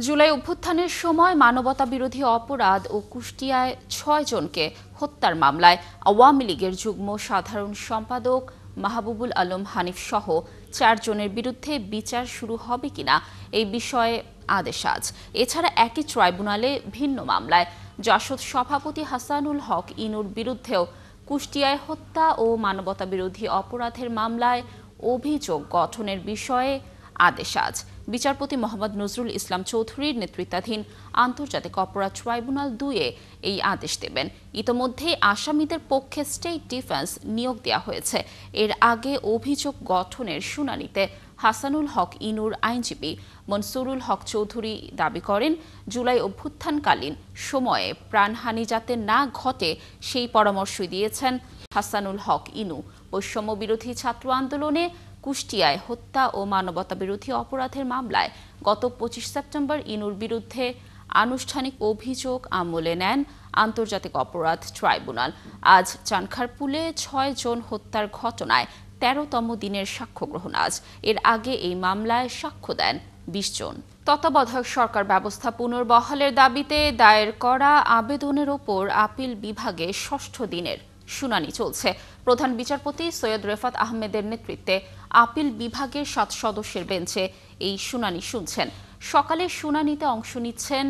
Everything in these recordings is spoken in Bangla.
জুলাই অভ্যুত্থানের সময় মানবতা বিরোধী অপরাধ ও কুষ্টিয়ায় ৬ জনকে হত্যার মামলায় আওয়ামী লীগের যুগ্ম সাধারণ সম্পাদক মাহবুবুল আলম হানিফ সহ ৪ জনের বিরুদ্ধে বিচার শুরু হবে কিনা এই বিষয়ে আদেশ আজ। এছাড়া একই ট্রাইব্যুনালে ভিন্ন মামলায় জাসদ সভাপতি হাসানুল হক ইনুর বিরুদ্ধেও কুষ্টিয়ায় হত্যা ও মানবতা বিরোধী অপরাধের মামলায় অভিযোগ গঠনের বিষয়ে আদেশ আজ। বিচারপতি মোহাম্মদ নজরুল ইসলাম চৌধুরীর নেতৃত্বাধীন আন্তর্জাতিক অপরাধ ট্রাইব্যুনাল ২-এ এই আদেশ দেবেন। ইতোমধ্যে আসামিদের পক্ষে স্টেট ডিফেন্স নিয়োগ দেওয়া হয়েছে। এর আগে অভিযোগ গঠনের শুনানিতে হাসানুল হক ইনুর আইনজীবী মনসুরুল হক চৌধুরী দাবি করেন, জুলাই অভ্যুত্থানকালীন সময়ে প্রাণহানি যাতে না ঘটে সেই পরামর্শই দিয়েছেন হাসানুল হক ইনু। বৈষম্য বিরোধী ছাত্র আন্দোলনে কুষ্টিয়ায় হত্যা ও মানবতা বিরোধী অপরাধের মামলায় গত ২৫ সেপ্টেম্বর ইনুর বিরুদ্ধে আনুষ্ঠানিক অভিযোগ আমলে নেন আন্তর্জাতিক অপরাধ ট্রাইব্যুনাল। আজ চানখারপুলে ৬ জন হত্যার ঘটনায় ১৩তম দিনের সাক্ষ্য গ্রহণ আজ। এর আগে এই মামলায় সাক্ষ্য দেন ২০ জন। তত্ত্বাবধায়ক সরকার ব্যবস্থা পুনর্বহালের দাবিতে দায়ের করা আবেদনের ওপর আপিল বিভাগে ৬ষ্ঠ দিনের শুনানি চলছে। প্রধান বিচারপতি সৈয়দ রেফাত আহমেদের নেতৃত্বে আপিল বিভাগের ৭ সদস্যের বেঞ্চে এই শুনানি শুনছেন। সকালে শুনানিতে অংশ নিচ্ছেন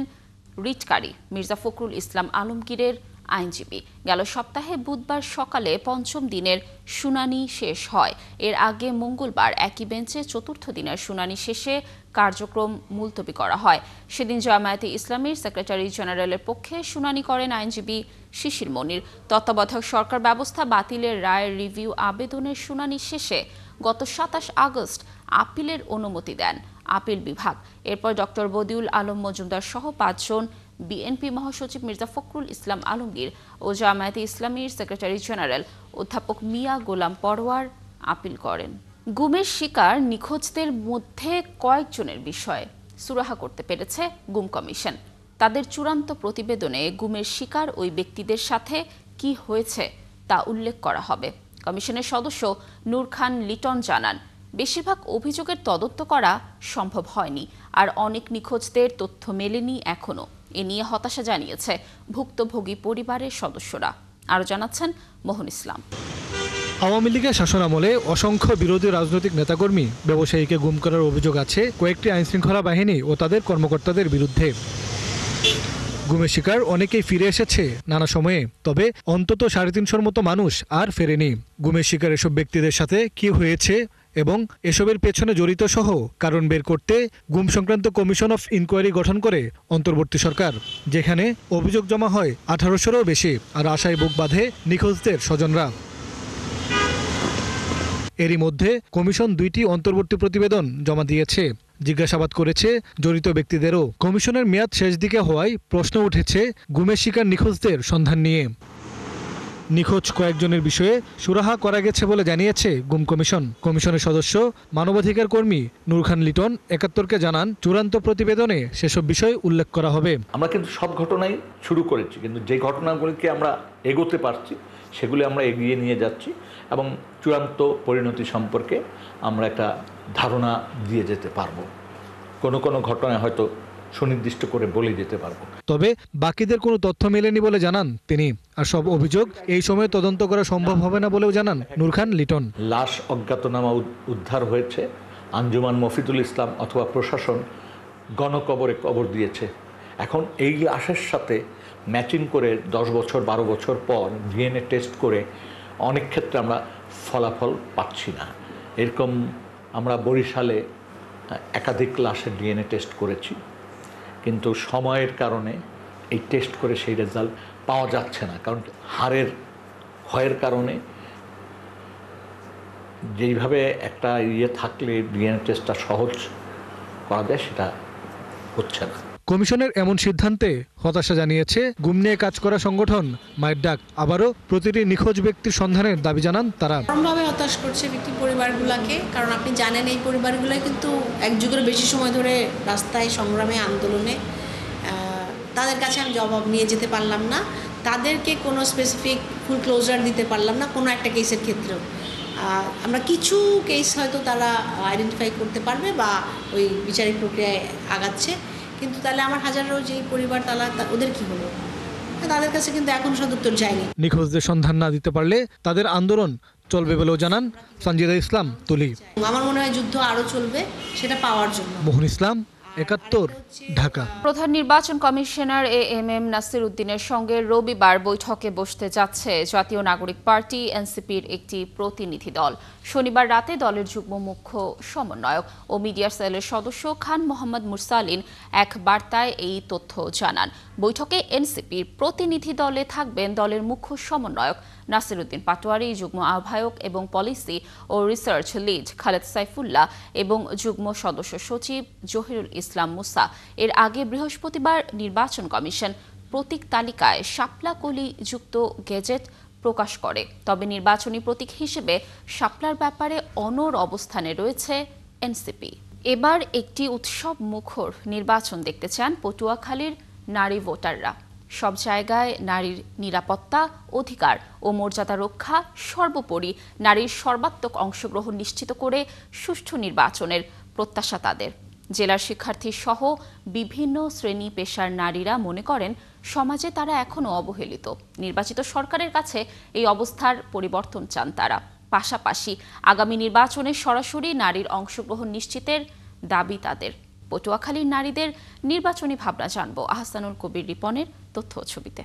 রিটকারী মির্জা ফখরুল ইসলাম আলমগীরের আইনজীবী। গেল সপ্তাহে বুধবার সকালে ৫ম দিনের শুনানি শেষ হয়। এর আগে মঙ্গলবার একই বেঞ্চে ৪র্থ দিনের শুনানি শেষে কার্যক্রম মুলতবি করা হয়। সেদিন জামায়াতে ইসলামীর সেক্রেটারি জেনারেলের পক্ষে শুনানি করেন আইনজীবী শিশির মনির। তত্ত্বাবধায়ক সরকার ব্যবস্থা বাতিলের রায়ের রিভিউ আবেদনের শুনানি শেষে গত ২৭ আগস্ট আপিলের অনুমতি দেন আপিল বিভাগ। এরপর ডক্টর বদিউল আলম মজুমদার সহ ৫ জন, বিএনপি মহাসচিব মির্জা ফখরুল ইসলাম আলমগীর ও জামায়াতে ইসলামীর সেক্রেটারি জেনারেল অধ্যাপক মিয়া গোলাম পরওয়ার আপিল করেন। গুমের শিকার নিখোঁজদের মধ্যে কয়েকজনের বিষয়ে সুরাহা করতে পেরেছে গুম কমিশন। তাদের চূড়ান্ত প্রতিবেদনে গুমের শিকার ওই ব্যক্তিদের সাথে কি হয়েছে তা উল্লেখ করা হবে। কমিশনের সদস্য নূর খান লিটন জানান, বেশিরভাগ অভিযোগের তদন্ত করা সম্ভব হয়নি, আর অনেক নিখোঁজদের তথ্য মেলেনি এখনো। এ নিয়ে হতাশা জানিয়েছে ভুক্তভোগী পরিবারের সদস্যরা। আরও জানাচ্ছেন মোহন ইসলাম। আওয়ামী লীগের শাসনামলে অসংখ্য বিরোধী রাজনৈতিক নেতাকর্মী, ব্যবসায়ীকে গুম করার অভিযোগ আছে কয়েকটি আইনশৃঙ্খলা বাহিনী ও তাদের কর্মকর্তাদের বিরুদ্ধে। গুমের শিকার অনেকেই ফিরে এসেছে নানা সময়ে, তবে অন্তত ৩৫০র মতো মানুষ আর ফেরেনি। গুমের শিকার এসব ব্যক্তিদের সাথে কি হয়েছে এবং এসবের পেছনে জড়িত সহ কারণ বের করতে গুম সংক্রান্ত কমিশন অফ ইনকোয়ারি গঠন করে অন্তর্বর্তী সরকার, যেখানে অভিযোগ জমা হয় ১৮০০রও বেশি, আর আশায় বুক বাঁধে নিখোঁজদের স্বজনরা। এরই মধ্যে কমিশন ২টি অন্তর্বর্তী প্রতিবেদন জমা দিয়েছে, জিজ্ঞাসাবাদ করেছে জড়িত ব্যক্তিদেরও। কমিশনের মেয়াদ শেষ দিকে হওয়ায় প্রশ্ন উঠেছে গুমের শিকার নিখোঁজদের সন্ধান নিয়ে। নিখোঁজ কয়েকজনের বিষয়ে সুরাহা করা গেছে বলে জানিয়েছে গুম কমিশন। কমিশনের সদস্য মানবাধিকার কর্মী নূর খান লিটন ৭১কে জানান, চূড়ান্ত প্রতিবেদনে সেসব বিষয় উল্লেখ করা হবে। আমরা কিন্তু সব ঘটনাই শুরু করেছি, কিন্তু যে ঘটনাগুলিকে আমরা এগোতে পারছি সেগুলি আমরা এগিয়ে নিয়ে যাচ্ছি এবং চূড়ান্ত পরিণতি সম্পর্কে আমরা একটা ধারণা দিয়ে যেতে পারবো। কোনো কোনো ঘটনায় হয়তো সুনির্দিষ্ট করে বলে যেতে পারবো। তবে বাকিদের কোনো তথ্য মেলেনি বলে জানান তিনি, আর সব অভিযোগ এই সময়ে তদন্ত করা সম্ভব হবে না বলেও জানান নূর খান লিটন। লাশ অজ্ঞাতনামা উদ্ধার হয়েছে, আঞ্জুমান মফিদুল ইসলাম অথবা প্রশাসন গণকবরে কবর দিয়েছে। এখন এই লাশের সাথে ম্যাচিং করে ১০ বছর ১২ বছর পর ডিএনএ টেস্ট করে অনেক ক্ষেত্রে আমরা ফলাফল পাচ্ছি না। এরকম আমরা বরিশালে একাধিক লাশের ডিএনএ টেস্ট করেছি, কিন্তু সময়ের কারণে এই টেস্ট করে সেই রেজাল্ট পাওয়া যাচ্ছে না, কারণ হাড়ের ক্ষয়ের কারণে যেইভাবে একটা থাকলে ডিএনএ টেস্টটা সহজ করা যায় সেটা হচ্ছে না। কমিশনের এমন সিদ্ধান্তে হতাশা জানিয়েছে গুম নিয়ে কাজ করা সংগঠন মায়ের ডাক। আবারও প্রতিটি নিখোঁজ ব্যক্তির সন্ধানের দাবি জানান তারা। চরমভাবে হতাশ করছে ব্যক্তি পরিবারগুলোকে, কারণ আপনি জানেন এই পরিবারগুলো কিন্তু এক যুগের বেশি সময় ধরে রাস্তায় সংগ্রামে আন্দোলনে, তাদের কাছে আমি জবাব নিয়ে যেতে পারলাম না, তাদেরকে কোনো স্পেসিফিক ফুল ক্লোজার দিতে পারলাম না কোনো একটা কেসের ক্ষেত্রেও। আমরা কিছু কেস হয়তো তারা আইডেন্টিফাই করতে পারবে বা ওই বিচারিক প্রক্রিয়ায় আগাচ্ছে, কিন্তু তাহলে আমার হাজারো যেই পরিবার ওদের কি হলো, তাদের কাছে কিন্তু এখন সদুত্তর যায়নি। নিখোঁজদের সন্ধান না দিতে পারলে তাদের আন্দোলন চলবে বলেও জানান সঞ্জিদা ইসলাম তুলি। আমার মনে হয় যুদ্ধ আরও চলবে সেটা পাওয়ার জন্য। মোহন ইসলাম, ৭১, ঢাকা। প্রধান নির্বাচন কমিশনার এএমএম নাসির উদ্দিনের সঙ্গে রবিবার বৈঠকে বসতে যাচ্ছে জাতীয় নাগরিক পার্টি এনসিপির একটি প্রতিনিধি দল। শনিবার রাতে দলের যুগ্ম মুখ্য সমন্বয়ক ও মিডিয়া সেলের সদস্য খান মোহাম্মদ মুরসালিন এক বার্তায় এই তথ্য জানান। বৈঠকে এনসিপির প্রতিনিধি দলে থাকবেন দলের মুখ্য সমন্বয়ক নাসির উদ্দিন পাটোয়ারি, যুগ্ম আহ্বায়ক এবং পলিসি ও রিসার্চ লিড খালেদ সাইফুল্লাহ এবং যুগ্ম সদস্য সচিব জহিরুল ইসলাম মুসা। এর আগে বৃহস্পতিবার নির্বাচন কমিশন প্রতীক তালিকায় শাপলা কলি যুক্ত গেজেট প্রকাশ করে। তবে নির্বাচনী প্রতীক হিসেবে শাপলার ব্যাপারে অনড় অবস্থানে রয়েছে এনসিপি। এবার একটি উৎসব মুখর নির্বাচন দেখতে চান পটুয়াখালীর নারী ভোটাররা। সব জায়গায় নারীর নিরাপত্তা, অধিকার ও মর্যাদা রক্ষা, সর্বোপরি নারীর সর্বাত্মক অংশগ্রহণ নিশ্চিত করে সুষ্ঠু নির্বাচনের প্রত্যাশা তাদের। জেলার শিক্ষার্থী সহ বিভিন্ন শ্রেণী পেশার নারীরা মনে করেন সমাজে তারা এখনও অবহেলিত। নির্বাচিত সরকারের কাছে এই অবস্থার পরিবর্তন চান তারা। পাশাপাশি আগামী নির্বাচনে সরাসরি নারীর অংশগ্রহণ নিশ্চিতের দাবি তাদের। পটুয়াখালীর নারীদের নির্বাচনী ভাবনা জানব আহসানুল কবির রিপনের তথ্য ছবিতে।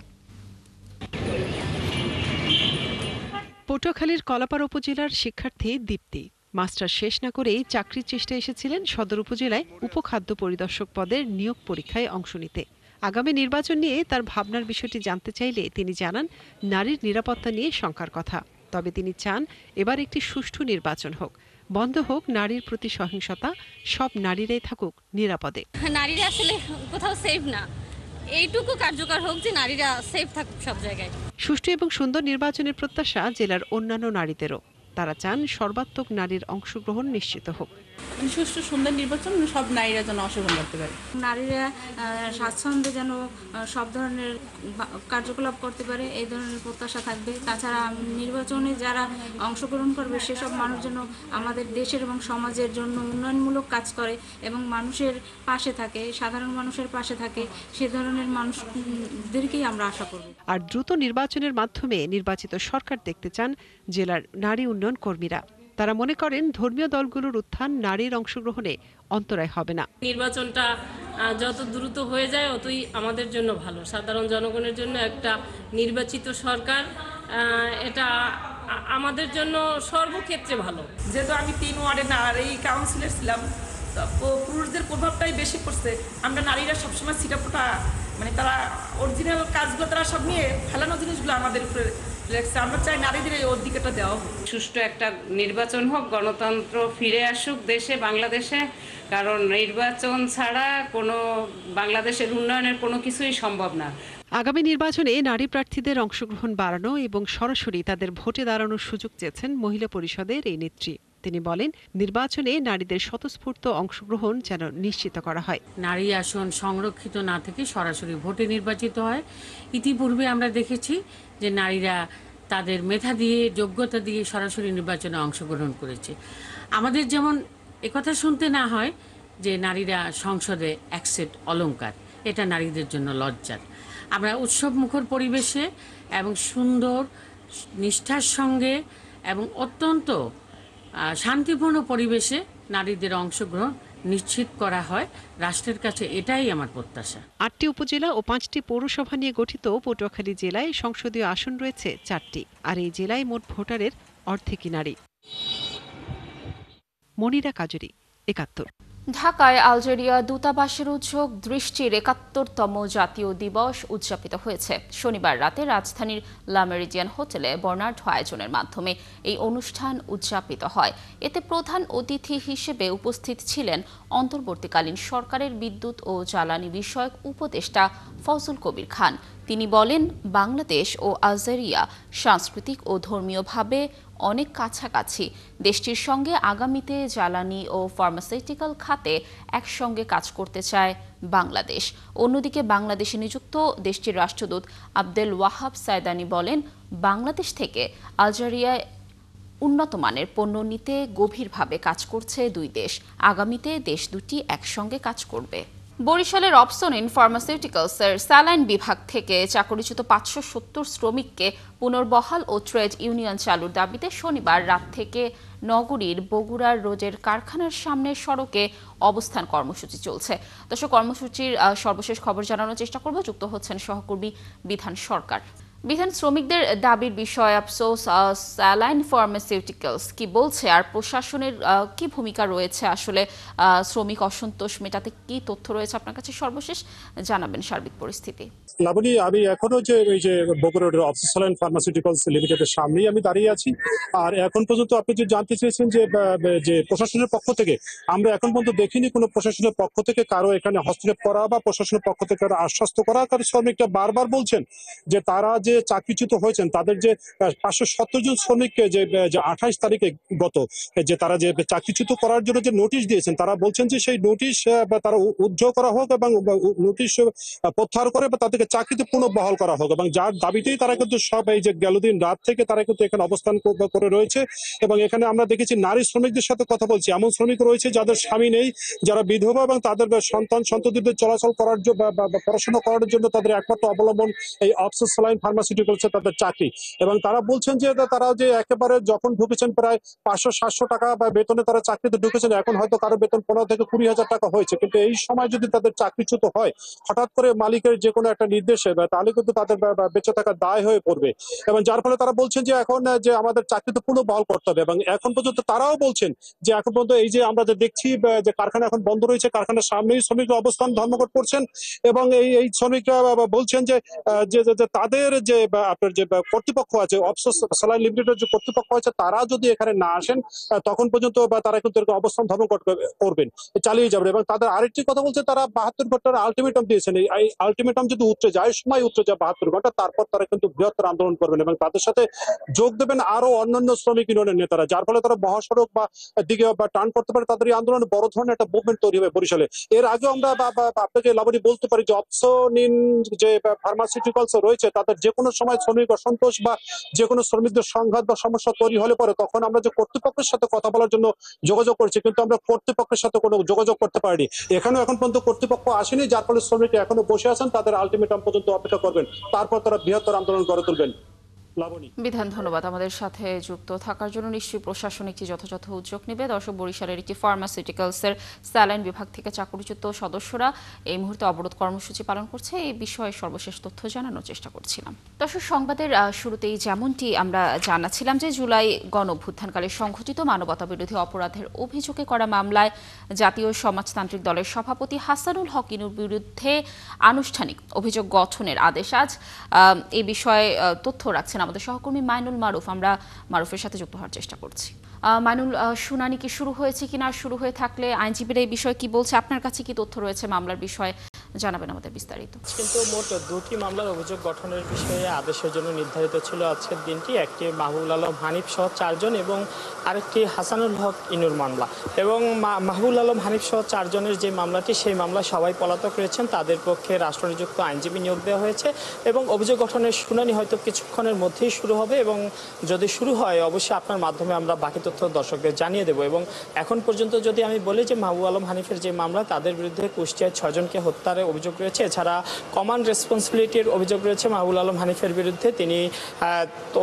পটুয়াখালীর কলাপাড়া উপজেলার শিক্ষার্থী দীপ্তি মাস্টার শেষ না করেই চাকরির চেষ্টায় এসেছিলেন সদর উপজেলায় উপখাদ্য পরিদর্শক পদের নিয়োগ পরীক্ষায় অংশ নিতে। আগামী নির্বাচন নিয়ে তার ভাবনার বিষয়টি জানতে চাইলে তিনি জানান নারীর নিরাপত্তা নিয়ে শঙ্কার কথা। তবে তিনি চান এবার একটি সুষ্ঠু নির্বাচন হোক, বন্ধ হোক নারীর প্রতি সহিংসতা, সব নারীরাই থাকুক নিরাপদে। নারীরা আসলে কোথাও সেফ না, এইটুকু কার্যকর হোক যে নারীরা সেফ থাকুক সব জায়গায়। সুষ্ঠু এবং সুন্দর নির্বাচনের প্রত্যাশা জেলার অন্যান্য নারীদেরও। তারা চান সর্বাত্মক নারীর অংশগ্রহণ নিশ্চিত হোক। সুষ্ঠু সুন্দর নির্বাচন সব নারীরা যেন অংশগ্রহণ করতে পারে, নারীরা স্বাচ্ছন্দ্যে যেন সব ধরনের কার্যকলাপ করতে পারে, এই ধরনের প্রত্যাশা থাকবে। তাছাড়া নির্বাচনে যারা অংশগ্রহণ করবে সেসব মানুষ যেন আমাদের দেশের এবং সমাজের জন্য উন্নয়নমূলক কাজ করে এবং মানুষের পাশে থাকে, সাধারণ মানুষের পাশে থাকে, সে ধরনের মানুষদেরকেই আমরা আশা করব। আর দ্রুত নির্বাচনের মাধ্যমে নির্বাচিত সরকার দেখতে চান জেলার নারী উন্নয়ন কর্মীরা। তারা মনে করেন ধর্মীয় দলগুলোর উত্থান নারীর অংশগ্রহণে অন্তরায় হবে না। নির্বাচনটা যত দ্রুত হয়ে যায় ততই আমাদের জন্য ভালো, সাধারণ জনগণের জন্য একটা নির্বাচিত সরকার এটা আমাদের জন্য সর্বক্ষেত্রে ভালো। যেহেতু আমি 3 ওয়ার্ডে নারী কাউন্সিলর ছিলাম, পুরুষদের প্রভাবটাই বেশি পড়ছে। আমরা নারীরা সবসময় ছিটাফোটা, মানে তারা অরিজিনাল কাজগুলো তারা সব নিয়ে ফেলানো জিনিসগুলো আমাদের উপরে লেগেছে। আমরা চাই নারীদের এই অধিকারটা দেওয়া হোক। সুষ্ঠু একটা নির্বাচন হোক, গণতন্ত্র ফিরে আসুক দেশে, বাংলাদেশে, কারণ নির্বাচন ছাড়া কোনো বাংলাদেশের উন্নয়নের কোনো কিছুই সম্ভব না। আগামী নির্বাচনে নারী প্রার্থীদের অংশগ্রহণ বাড়ানো এবং সরাসরি তাদের ভোটে দাঁড়ানোর সুযোগ চেয়েছেন মহিলা পরিষদের এই নেত্রী। তিনি বলেন নির্বাচনে নারীদের স্বতঃস্ফূর্ত অংশগ্রহণ যেন নিশ্চিত করা হয়। নারী আসন সংরক্ষিত না থেকে সরাসরি ভোটে নির্বাচিত হয়। ইতিপূর্বে আমরা দেখেছি যে নারীরা তাদের মেধা দিয়ে, যোগ্যতা দিয়ে সরাসরি নির্বাচনে অংশগ্রহণ করেছে। আমাদের যেমন একথা শুনতে না হয় যে নারীরা সংসদে এক সেট অলংকার, এটা নারীদের জন্য লজ্জার। আমরা উৎসব মুখর পরিবেশে এবং সুন্দর নিষ্ঠার সঙ্গে এবং অত্যন্ত শান্তিপূর্ণ পরিবেশে নারীদের অংশগ্রহণ নিশ্চিত করা হয়। রাষ্ট্রের কাছে এটাই আমার প্রত্যাশা। 8টি উপজেলা ও 5টি পৌরসভা নিয়ে গঠিত পটুয়াখালী জেলায় সংসদীয় আসন রয়েছে 4টি, আর এই জেলায় মোট ভোটারের অর্ধেকই নারী। মনিরা কাজুরি, 71। ঢাকায় আলজেরিয়া দূতাবাসের উদ্যোগ দৃষ্টির ৭১তম জাতীয় দিবস উদযাপিত হয়েছে। শনিবার রাতে রাজধানীর লা মেরিডিয়ান হোটেলে বর্ণাঢ্য আয়োজনের মাধ্যমে এই অনুষ্ঠান উদযাপিত হয়। এতে প্রধান অতিথি হিসেবে উপস্থিত ছিলেন অন্তর্বর্তীকালীন সরকারের বিদ্যুৎ ও জ্বালানি বিষয়ক উপদেষ্টা ফজল কবির খান। তিনি বলেন, বাংলাদেশ ও আলজেরিয়া সাংস্কৃতিক ও ধর্মীয়ভাবে অনেক কাছাকাছি। দেশটির সঙ্গে আগামীতে জ্বালানি ও ফার্মাসিউটিক্যাল খাতে একসঙ্গে কাজ করতে চায় বাংলাদেশ। অন্যদিকে বাংলাদেশে নিযুক্ত দেশটির রাষ্ট্রদূত আব্দেল ওয়াহাব সায়দানি বলেন, বাংলাদেশ থেকে আলজেরিয়ায় উন্নত মানের পণ্য নিতে গভীরভাবে কাজ করছে দুই দেশ। আগামীতে দেশ দুটি একসঙ্গে কাজ করবে। বরিশালের অপসনিন ফার্মাসিউটিক্যালসের স্যালাইন বিভাগ থেকে চাকরিচ্যুত 570 শ্রমিককে পুনর্বহাল ও ট্রেড ইউনিয়ন চালুর দাবিতে শনিবার রাত থেকে নগরীর বগুড়ার রোডের কারখানার সামনে সড়কে অবস্থান কর্মসূচি চলছে। দর্শক, কর্মসূচির সর্বশেষ খবর জানানোর চেষ্টা করব। যুক্ত হচ্ছেন সহকর্মী বিধান সরকার। বিধান, শ্রমিকদের দাবির বিষয়ে আফসোস স্যালাইন ফার্মাসিউটিক্যালস কি বলছে, আর প্রশাসনের কি ভূমিকা রয়েছে আসলে শ্রমিক অসন্তোষ মেটাতে? কি তথ্য রয়েছে আপনার কাছে সর্বশেষ জানাবেন সার্বিক পরিস্থিতি। লাবণী, আমি এখনো এই যে বগুড়ার স্যালাইন ফার্মাসিউটিক্যালস লিমিটেডের সামনেই আমি দাঁড়িয়ে আছি। আর এখন পর্যন্ত আপনি যে জানতে চেয়েছেন যে প্রশাসনের পক্ষ থেকে, আমরা এখন পর্যন্ত দেখিনি কোনো প্রশাসনের পক্ষ থেকে কারো এখানে হস্তক্ষেপ করা বা প্রশাসনের পক্ষ থেকে কারো আশ্বস্ত করা। কারণ শ্রমিকরা বারবার বলছেন যে তারা যে চাকরিচ্যুত হয়েছেন, তাদের যে 570 জন শ্রমিককে যে 28 তারিখে গত যে তারা যে চাকরিচ্যুত করার জন্য যে নোটিশ দিয়েছেন, তারা বলছেন যে সেই নোটিশ তারা উদ্ধার করা হোক এবং নোটিশ প্রত্যাহার করে বা তাদেরকে চাকরিতে পুনর্বহাল করা হোক, এবং যার দাবিতেই তারা কিন্তু সব এই যে গেল দিন রাত থেকে তারা কিন্তু এখানে অবস্থান করে রয়েছে। এবং এখানে আমরা দেখেছি নারী শ্রমিকদের সাথে কথা বলছি, এমন শ্রমিক রয়েছে যাদের স্বামী নেই, যারা বিধবা এবং তাদের সন্ততিদের চলাচল করার জন্য বা পড়াশোনা করার জন্য তাদের একমাত্র অবলম্বন এই অপসন স্যালাইন ফার্মাসিউটিক্যালসে তাদের চাকরি। এবং তারা বলছেন যে তারা যে একেবারে যখন ঢুকেছেন প্রায় 500-700 টাকা বা বেতনে তারা চাকরিতে ঢুকেছেন, এখন হয়তো কারো বেতন 15 থেকে 20,000 টাকা হয়েছে। কিন্তু এই সময় যদি তাদের চাকরিচ্যুত হয় হঠাৎ করে মালিকের যে কোনো একটা নির্দেশে, তাহলে কিন্তু তাদের বেঁচে থাকার দায় হয়ে পড়বে। এবং যার ফলে তারা বলছেন যে এখন যে আমাদের চাকরিতে পুনর্বহাল করতে হবে। এবং এখন পর্যন্ত তারাও বলছেন যে এখন পর্যন্ত এই যে আমরা যে দেখছি যে কারখানা এখন বন্ধ রয়েছে, কারখানার সামনেই শ্রমিকরা অবস্থান ধর্মঘট করছেন। এবং এই শ্রমিকরা বলছেন যে তাদের যে আপনার যে কর্তৃপক্ষ আছে, অপসন স্যালাইন লিমিটেডের যে কর্তৃপক্ষ আছে, তারা যদি এখানে না আসেন তখন পর্যন্ত তারা কিন্তু অবস্থান ধর্মঘট করবেন, চালিয়ে যাবেন। এবং তাদের আরেকটি কথা বলছে, তারা 72 ঘন্টার আলটিমেটাম দিয়েছেন। এই আলটিমেটাম যদি উঠে যায়, সময় উঠে যায় 72 ঘন্টা, তারপর তারা কিন্তু বৃহত্তর আন্দোলন করবেন এবং তাদের সাথে যোগ দেবেন আরো অন্যান্য শ্রমিক ইউনিয়নের নেতারা, যার ফলে তারা মহাসড়ক বা দিকে টার্ন করতে পারে। তাদের এই আন্দোলনে বড় ধরনের একটা মুভমেন্ট তৈরি হবে বরিশালে। এর আগে আমরা আপনাকে লাবণী বলতে পারি যে অপসনিন যে ফার্মাসিউটিক্যালস রয়েছে, তাদের যে কোনো সময় শ্রমিক অসন্তোষ বা যে কোনো শ্রমিকদের সংঘাত বা সমস্যা তৈরি হলে পরে তখন আমরা যে কর্তৃপক্ষের সাথে কথা বলার জন্য যোগাযোগ করছি, কিন্তু আমরা কর্তৃপক্ষের সাথে কোনো যোগাযোগ করতে পারিনি। এখন পর্যন্ত কর্তৃপক্ষ আসেনি, যার ফলে শ্রমিকরা এখনো বসে আছেন, তাদের আলটিমেটাম পর্যন্ত অপেক্ষা করবেন, তারপর তারা বৃহত্তর আন্দোলন গড়ে তুলবেন। বিধান, ধন্যবাদ আমাদের সাথে যুক্ত থাকার জন্য। নিশ্চয়ই প্রশাসন একটি যথাযথ উদ্যোগ নেবে। দর্শক, বরিশালের একটি ফার্মাসিউটিক্যালসের স্যালাইন বিভাগ থেকে চাকরিচ্যুত সদস্যরা এই মুহূর্তে অবরোধ কর্মসূচি পালন করছে। এই বিষয়ে সর্বশেষ তথ্য জানানোর চেষ্টা করছিলাম। দর্শক, সংবাদের শুরুতেই যেমনটি আমরা জানাচ্ছিলাম যে জুলাই গণঅভ্যুত্থানকালে সংঘটিত মানবতা বিরোধী অপরাধের অভিযোগে করা মামলায় জাতীয় সমাজতান্ত্রিক দলের সভাপতি হাসানুল হক ইনুর বিরুদ্ধে আনুষ্ঠানিক অভিযোগ গঠনের আদেশ আজ। এই বিষয়ে তথ্য রাখছেন আমাদের সহকর্মী মাইনুল মারুফ। আমরা মারুফের সাথে যুক্ত হওয়ার চেষ্টা করছি। মাইনুল, শুনানি কি শুরু হয়েছে কিনা? শুরু হয়ে থাকলে আইনজীবীরা এই বিষয়ে কি বলছে? আপনার কাছে কি তথ্য রয়েছে মামলার বিষয়ে? জানাবেন আমাদের বিস্তারিত। কিন্তু মোট 2টি মামলার অভিযোগ গঠনের বিষয়ে আদেশের জন্য নির্ধারিত ছিল আজকের দিনটি। একটি মাহবুবুল আলম হানিফ সহ 4 জন এবং আরেকটি হাসানুল হক ইনুর মামলা। এবং মাহবুবুল আলম হানিফ সহ 4 জনের যে মামলাটি, সেই মামলায় সবাই পলাতক রয়েছেন। তাদের পক্ষে রাষ্ট্রনিযুক্ত আইনজীবী নিয়োগ দেওয়া হয়েছে এবং অভিযোগ গঠনের শুনানি হয়তো কিছুক্ষণের মধ্যেই শুরু হবে। এবং যদি শুরু হয় অবশ্যই আপনার মাধ্যমে আমরা বাকি তথ্য দর্শকদের জানিয়ে দেব। এবং এখন পর্যন্ত যদি আমি বলি যে মাহবুবুল আলম হানিফের যে মামলা, তাদের বিরুদ্ধে কুষ্টিয়ায় 6 জনকে হত্যার অভিযোগ রয়েছে। এছাড়া কমান্ড রেসপন্সিবিলিটির অভিযোগ রয়েছে মাহবুবুল আলম হানিফের বিরুদ্ধে। তিনি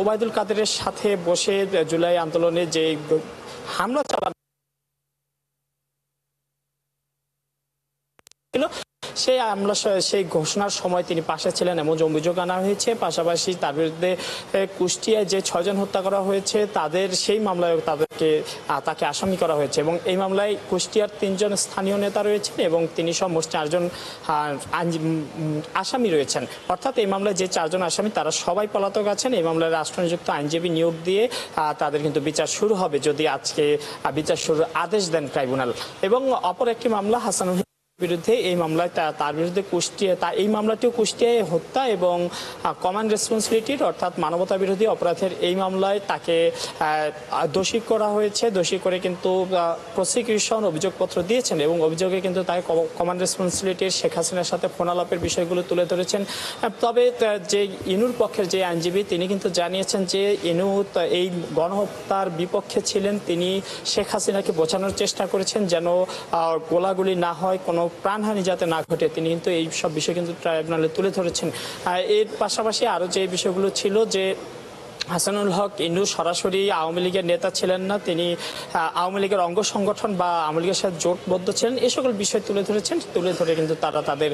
ওবায়দুল কাদেরের সাথে বসে জুলাই আন্দোলনে যে হামলা চালানো সেই ঘোষণার সময় তিনি পাশে ছিলেন এমন অভিযোগ আনা হয়েছে। পাশাপাশি তার বিরুদ্ধে কুষ্টিয়ায় যে 6 জন হত্যা করা হয়েছে, তাদের সেই মামলায় তাকে আসামি করা হয়েছে। এবং এই মামলায় কুষ্টিয়ার 3 জন স্থানীয় নেতা রয়েছেন এবং তিনি সহ মোট 4 জন আসামি রয়েছেন। অর্থাৎ এই মামলায় যে 4 জন আসামি, তারা সবাই পলাতক আছেন। এই মামলায় রাষ্ট্রনিযুক্ত আইনজীবী নিয়োগ দিয়ে তাদের কিন্তু বিচার শুরু হবে যদি আজকে বিচার শুরুর আদেশ দেন ট্রাইব্যুনাল। এবং অপর একটি মামলা হাসানুল বিরুদ্ধে, এই মামলায় তার বিরুদ্ধে এই মামলাটিও কুষ্টিয়ায় হত্যা এবং কমান্ড রেসপন্সিবিলিটির অর্থাৎ মানবতা বিরোধী অপরাধের এই মামলায় তাকে দোষী করা হয়েছে। দোষী করে কিন্তু প্রসিকিউশন অভিযোগপত্র দিয়েছেন এবং অভিযোগে কিন্তু তাকে কমান্ড রেসপন্সিবিলিটির শেখ হাসিনার সাথে ফোনালাপের বিষয়গুলো তুলে ধরেছেন। তবে যে ইনুর পক্ষের যে আইনজীবী, তিনি কিন্তু জানিয়েছেন যে ইনু এই গণহত্যার বিপক্ষে ছিলেন। তিনি শেখ হাসিনাকে বোঝানোর চেষ্টা করেছেন যেন গোলাগুলি না হয়, কোনো প্রাণহানি যাতে না ঘটে তিনি কিন্তু এই সব বিষয় কিন্তু ট্রাইব্যুনালে তুলে ধরেছেন। এর পাশাপাশি আরও যে বিষয়গুলো ছিল যে হাসানুল হক ইনু সরাসরি আওয়ামী লীগের নেতা ছিলেন না, তিনি আওয়ামী লীগের অঙ্গ সংগঠন বা আওয়ামী লীগের সাথে জোটবদ্ধ ছিলেন, এ সকল বিষয় তুলে ধরেছেন। তুলে ধরে কিন্তু তারা তাদের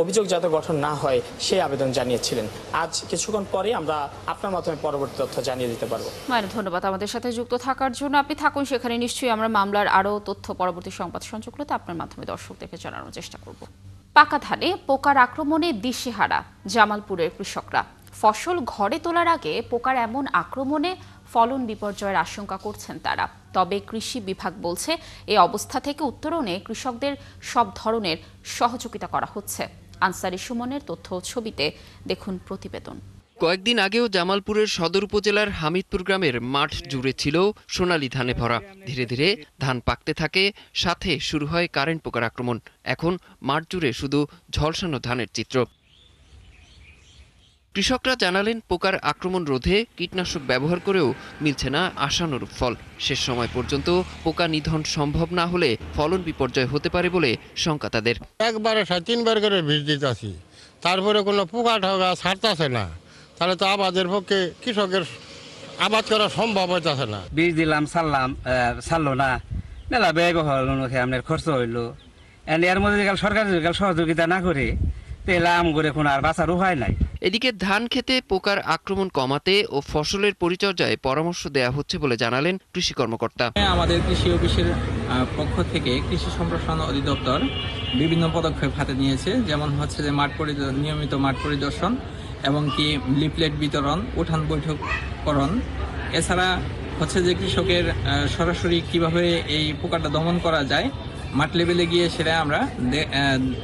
অভিযোগ যাতে গঠন না হয় সেই আবেদন জানিয়েছিলেন। আজ কিছুক্ষণ পরে আমরা আপনার মাধ্যমে পরবর্তী তথ্য জানিয়ে দিতে পারবো। ধন্যবাদ আমাদের সাথে যুক্ত থাকার জন্য। আপনি থাকুন সেখানে, নিশ্চয়ই আমরা মামলার আরও তথ্য পরবর্তী সংবাদ সঞ্চারগুলোতে আপনার মাধ্যমে দর্শকদেরকে জানানোর চেষ্টা করব। পাকা ধানে পোকার আক্রমণে দিশেহারা জামালপুরের কৃষকরা। ফসল ঘরে তোলার আগে পোকার এমন আক্রমণে ফলন বিপর্যয়ের আশঙ্কা করছেন তারা। তবে কৃষি বিভাগ বলছে এই অবস্থা থেকে উত্তরণে কৃষকদের সব ধরনের সহযোগিতা করা হচ্ছে। আনসারি সুমনের তথ্য ও ছবিতে দেখুন প্রতিবেদন। কয়েকদিন আগেও জামালপুরের সদর উপজেলার হামিদপুর গ্রামের মাঠ জুড়ে ছিল সোনালী ধানে ভরা। ধীরে ধীরে ধান পাকতে থাকে, সাথে শুরু হয় কারেন্ট পোকার আক্রমণ। এখন মাঠ জুড়ে শুধু ঝলসানো ধানের চিত্র। কৃষকরা জানালেন পোকার আক্রমণ রোধে কীটনাশক ব্যবহার করেও মিলছে না আশানুরূপ ফল। শেষ সময় পর্যন্ত পোকা নিধন সম্ভব না হলে ফলন বিপর্যয় হতে পারে বলে শঙ্কা তাদের। একবারে 3-4 করে বীজ দিতেছি, তারপরে কোনো পোকা ঠোকা ছাড়তেছে না, তাহলে তো আবাদের পক্ষে কৃষকের আবাদ করা সম্ভব হইতেছে না। বীজ দিলাম, ছাড়লো না, মেলা ব্যয়বহুল আপনার খরচ হইল। এর মধ্যে সরকার সহযোগিতা না করে এদিকে ধান খেতে পোকার আক্রমণ কমাতে ও ফসলের পরিচর্যায় পরামর্শ দেওয়া হচ্ছে বলে জানালেন কৃষি কর্মকর্তা। আমাদের কৃষি অফিসের পক্ষ থেকে কৃষি সম্প্রসারণ অধিদপ্তর বিভিন্ন পদক্ষেপ হাতে নিয়েছে, যেমন হচ্ছে যে নিয়মিত মাঠ পরিদর্শন এবং কি লিফলেট বিতরণ, উঠান বৈঠককরণ। এছাড়া হচ্ছে যে কৃষকের সরাসরি কিভাবে এই পোকাটা দমন করা যায় মাঠ লেভেলে গিয়ে সেটা আমরা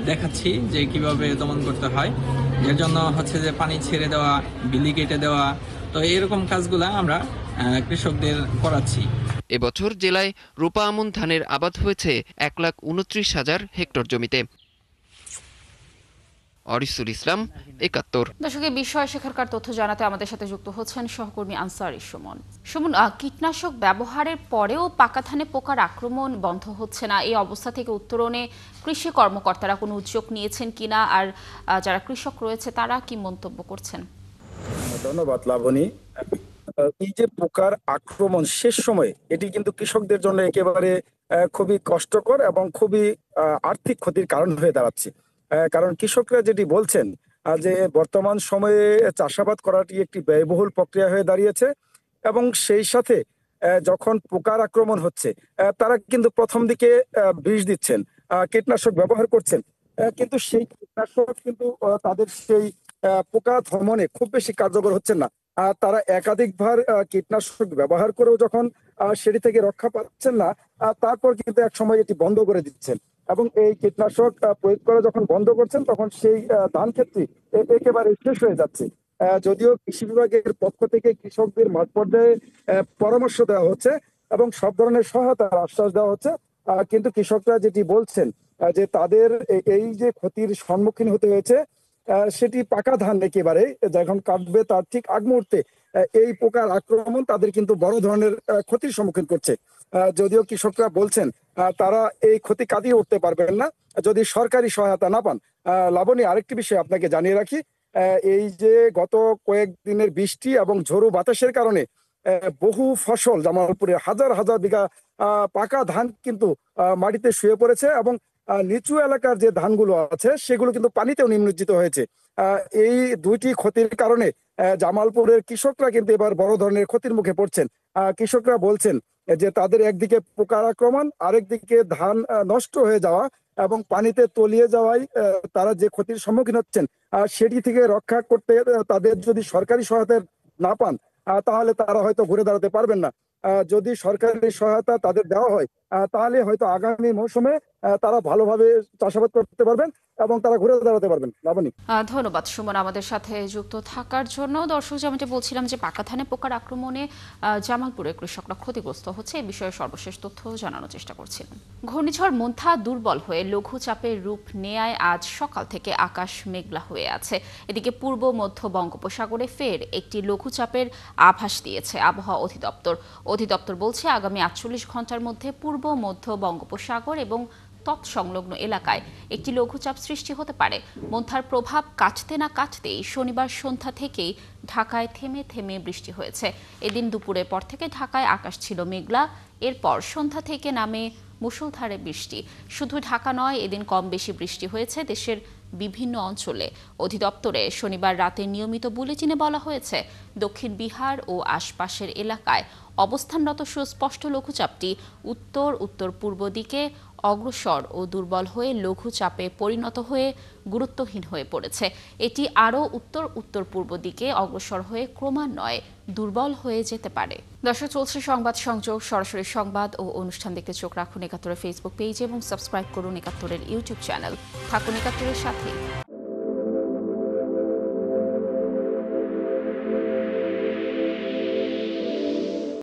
দেখাচ্ছি যে কিভাবে দমন করতে হয়। এর জন্য হচ্ছে যে পানি ছেড়ে দেওয়া, বিলি কেটে দেওয়া, তো এরকম কাজগুলো আমরা কৃষকদের করাচ্ছি। এবছর জেলায় রোপা আমন ধানের আবাদ হয়েছে 1,29,000 হেক্টর জমিতে। অরিসুল ইসলাম, 71। দর্শকের বিষয় শেখারকার তথ্য জানাতে আমাদের সাথে যুক্ত হচ্ছেন সহকর্মী আনসারি সুমন। সুমন, কীটনাশক ব্যবহারের পরেও পাকা ধানে পোকার আক্রমণ বন্ধ হচ্ছে না। এই অবস্থা থেকে উত্তরণে কৃষি কর্মকর্তারা কোনো উদ্যোগ নিয়েছেন কিনা, আর যারা কৃষক রয়েছে তারা কি মন্তব্য করছেন? ধন্যবাদ লাবণী। এই যে পোকার আক্রমণ শেষ সময়ে, এটি কিন্তু কৃষকদের জন্য একেবারে খুবই কষ্টকর এবং খুবই আর্থিক ক্ষতির কারণ হয়ে দাঁড়াচ্ছে। কারণ কৃষকরা যেটি বলছেন যে বর্তমান সময়ে চাষাবাদ করাটি একটি ব্যয়বহুল প্রক্রিয়া হয়ে দাঁড়িয়েছে, এবং সেই সাথে যখন পোকার আক্রমণ হচ্ছে তারা কিন্তু প্রথম দিকে বিষ দিচ্ছেন, কীটনাশক ব্যবহার করছেন, কিন্তু সেই কীটনাশক কিন্তু তাদের সেই পোকা দমনে খুব বেশি কার্যকর হচ্ছে না। তারা একাধিকবার কীটনাশক ব্যবহার করেও যখন সেটি থেকে রক্ষা পাচ্ছেন না, তারপর কিন্তু এক সময় এটি বন্ধ করে দিচ্ছেন, এবং এই কীটনাশক প্রয়োগ করা যখন বন্ধ করছেন তখন সেই ধান ক্ষেত্রে একেবারে শেষ হয়ে যাচ্ছে। যদিও কৃষি বিভাগের পক্ষ থেকে কৃষকদের মাঠ পর্যায়ে পরামর্শ দেওয়া হচ্ছে এবং সব ধরনের সহায়তার আশ্বাস দেওয়া হচ্ছে, কিন্তু কৃষকরা যেটি বলছেন যে তাদের এই যে ক্ষতির সম্মুখীন হতে হয়েছে সেটি পাকা ধান একেবারে যখন কাটবে তার ঠিক আগ মুহূর্তে এই পোকার আক্রমণ তাদের কিন্তু বড় ধরনের ক্ষতির সম্মুখীন করছে। যদিও কৃষকরা বলছেন তারা এই ক্ষতি কাটিয়ে উঠতে পারবেন না যদি সরকারি সহায়তা না পান। লাবণী, আরেকটি বিষয় আপনাকে জানিয়ে রাখি, এই যে গত কয়েকদিনের বৃষ্টি এবং ঝোড়ো বাতাসের কারণে বহু ফসল জামালপুরে হাজার হাজার বিঘা পাকা ধান কিন্তু মাটিতে শুয়ে পড়েছে, এবং নিচু এলাকার যে ধানগুলো আছে সেগুলো কিন্তু পানিতেও নিমজ্জিত হয়েছে। এই দুইটি ক্ষতির কারণে জামালপুরের কৃষকরা কিন্তু এবার বড় ধরনের ক্ষতির মুখে পড়ছেন। কৃষকরা বলছেন যে তাদের একদিকে পোকার আক্রমণ, আরেকদিকে ধান নষ্ট হয়ে যাওয়া এবং পানিতে তলিয়ে যাওয়ায় তারা যে ক্ষতির সম্মুখীন হচ্ছেন সেটি থেকে রক্ষা করতে তাদের যদি সরকারি সহায়তা না পান তাহলে তারা হয়তো ঘুরে দাঁড়াতে পারবেন না। যদি সরকারি সহায়তা তাদের দেওয়া হয় তাহলে হয়তো আগামী মৌসুমে তারা ভালোভাবে চাষাবাদ করতে পারবেন এবং তারা ঘুরে দাঁড়াতে পারবেন। লাবণী, ধন্যবাদ সুমন আমাদের সাথে যুক্ত থাকার জন্য। দর্শক, যেমনটি বলছিলাম যে পাকা ধানে পোকার আক্রমণে জামালপুরের কৃষকরা ক্ষতিগ্রস্ত হচ্ছে, এই বিষয়ে সর্বশেষ তথ্য জানানোর চেষ্টা করছিলাম। ঘূর্ণিঝড় মোন্থা দুর্বল হয়ে লঘুচাপের রূপ নেয়ায় আজ সকাল থেকে আকাশ মেঘলা হয়ে আছে। এদিকে পূর্ব মধ্য বঙ্গোপসাগরে ফের একটি লঘুচাপের আভাস দিয়েছে আবহাওয়া অধিদপ্তর। অধিদপ্তর বলছে আগামী 48 ঘন্টার মধ্যে পূর্ব মধ্য বঙ্গোপসাগর এবং তৎসংলগ্ন এলাকায় একটি লঘুচাপ সৃষ্টি হতে পারে। মন্থার প্রভাব কাটতে না কাটতেই শনিবার সন্ধ্যা থেকেই ঢাকায় থেমে থেমে বৃষ্টি হয়েছে। এদিন দুপুরের পর থেকে ঢাকায় আকাশ ছিল মেঘলা, এরপর সন্ধ্যা থেকে নামে মুষলধারে বৃষ্টি। শুধু ঢাকা নয়, এদিন কম বেশি বৃষ্টি হয়েছে দেশের বিভিন্ন অঞ্চলে। অধিদপ্তরে শনিবার রাতে নিয়মিত বুলেটিনে বলা হয়েছে, দক্ষিণ বিহার ও আশপাশের এলাকায় অবস্থানরত সুস্পষ্ট লঘুচাপটি উত্তর উত্তর পূর্ব দিকে অগ্রসর ও দুর্বল হয়ে লঘুচাপে পরিণত হয়ে গুরুত্বহীন হয়ে পড়েছে। এটি আরও উত্তর উত্তর পূর্ব দিকে অগ্রসর হয়ে ক্রমান্বয়ে দুর্বল হয়ে যেতে পারে। দর্শক, চলছে সংবাদ সংযোগ। সরাসরি সংবাদ ও অনুষ্ঠান দেখতে চোখ রাখুন ৭১-এর ফেসবুক পেজ এবং সাবস্ক্রাইব করুন ৭১-এর ইউটিউব চ্যানেল। থাকুন ৭১-এর সাথে।